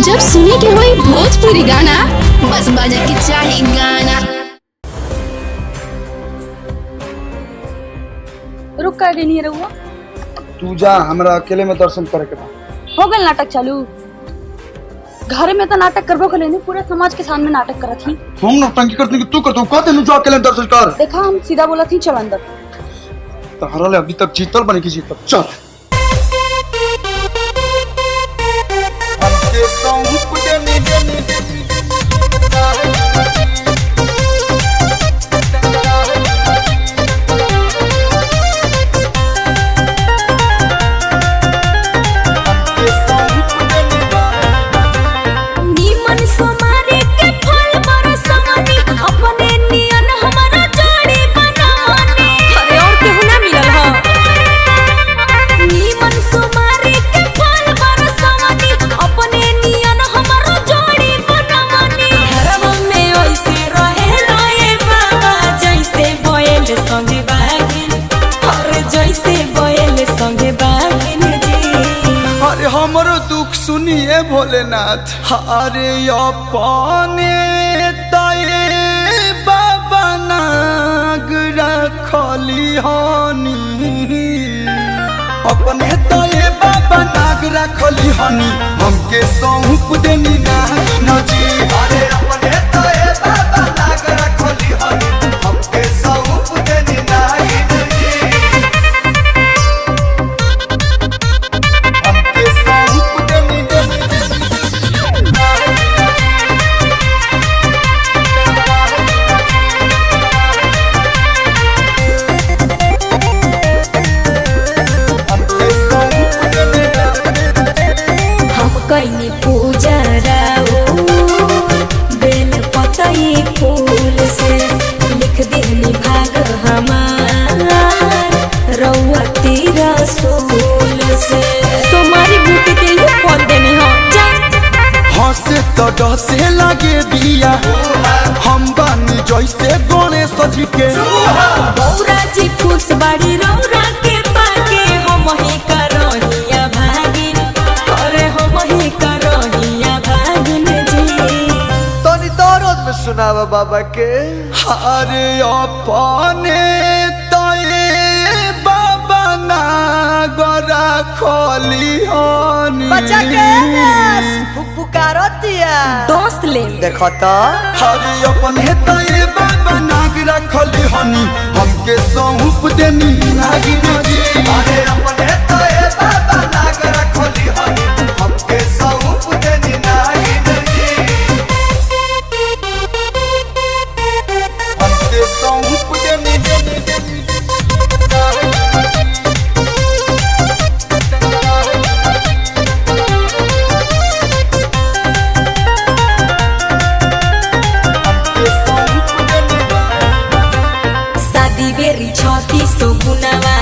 जब सुने के होई भोजपुरी गाना, बस बजे के चाही गाना। रुक का गई नहीं रहुआ। तू जा, हमरा अकेले में दर्शन करे के बा। हो गल नाटक चालू। घर में तो नाटक करबो के लेने पूरे समाज के सामने नाटक करत ही। हम नौटंकी करते कि तू करते हो, कहते नु जा अकेले में दर्शन कर। देखा हम सीधा बोला थी चल अंदर। तहरा ले अभी तक जीतल बने की जीतल। चल हमके सौंप देनी देनी हमरो दुख सुनिए भोलेनाथ। अरे अपने तये बाबा नाग रखली हनी, अपने तये बाबा नाग रखली हनी, हमके सौंप देनी ना जी। अरे अपने तये बाबा नाग रखली हनी, हमके सौंप देनी ना जी। कईनी पूजा राऊ बेल पतई फूल से, लिख देनी भाग हमार रउआ तेरा सोल से। सोमारी बूटी के ये फल देनी हो जा। हंसे तो डसे लागे बिया, हम बानी जैसे गणेश जी के। बौरा जी खुश बाड़ी रौरा के पाके, हम ही करहिया भागिन। अरे हम ही करहिया भागिन जी। तनी दरद में सुनावा बाबा के। अरे अपने तये बाबा नागरा खोली हनी, बच्चा के पुकारतिया दोस्त ले देखो तो। अरे अपने तये बाबा नाग रखली हनी, हमके सौंप देनी नागी जी। अरे अपने तये बाबा नाग रखली हनी, हमके सौंप देनी नागी जी। हमके सौंप देनी देनी देनी बेरी छती सुगुनवा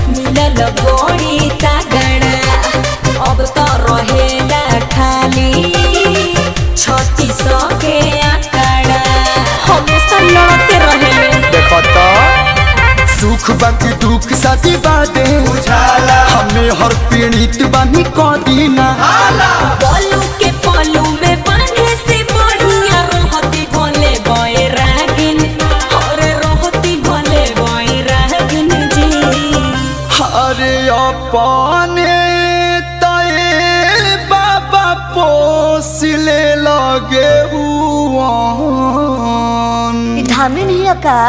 मिलल गोड़ी तगड़ा, अब तो रहेला खाली छती सके आकड़ा। हमेशा लड़ते रहेले देखो तो। सुख बाकी दुख साथी बादे उजाला, हमें हर पीड़ित बानी कदीना। पलू के पलू में बांधे से बढ़िया रहती भोले बोए रागिन। अरे अपने तये बाबा पोसले लगे धामी नहीं का।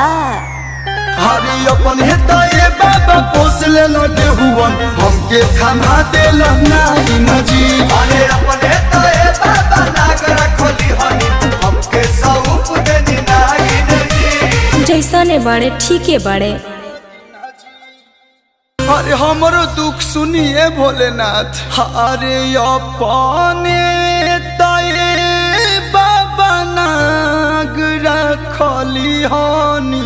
अरे अपने तये बाबा पोसले लगे हुवन, हमके खाना देला नाही नजी। अरे अपने तये बाबा नाग रखली हनी, हमके सौंप देनी नाही नजी। जैसा ने बड़े ठीके बड़े। अरे हमरो दुख सुनिए भोलेनाथ। अरे अपने तये बाबा नाग रखली हनी,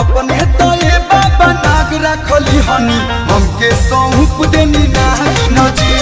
अपने तये बाबा नाग रखली हनी, हमके सौंप देनी ना जी।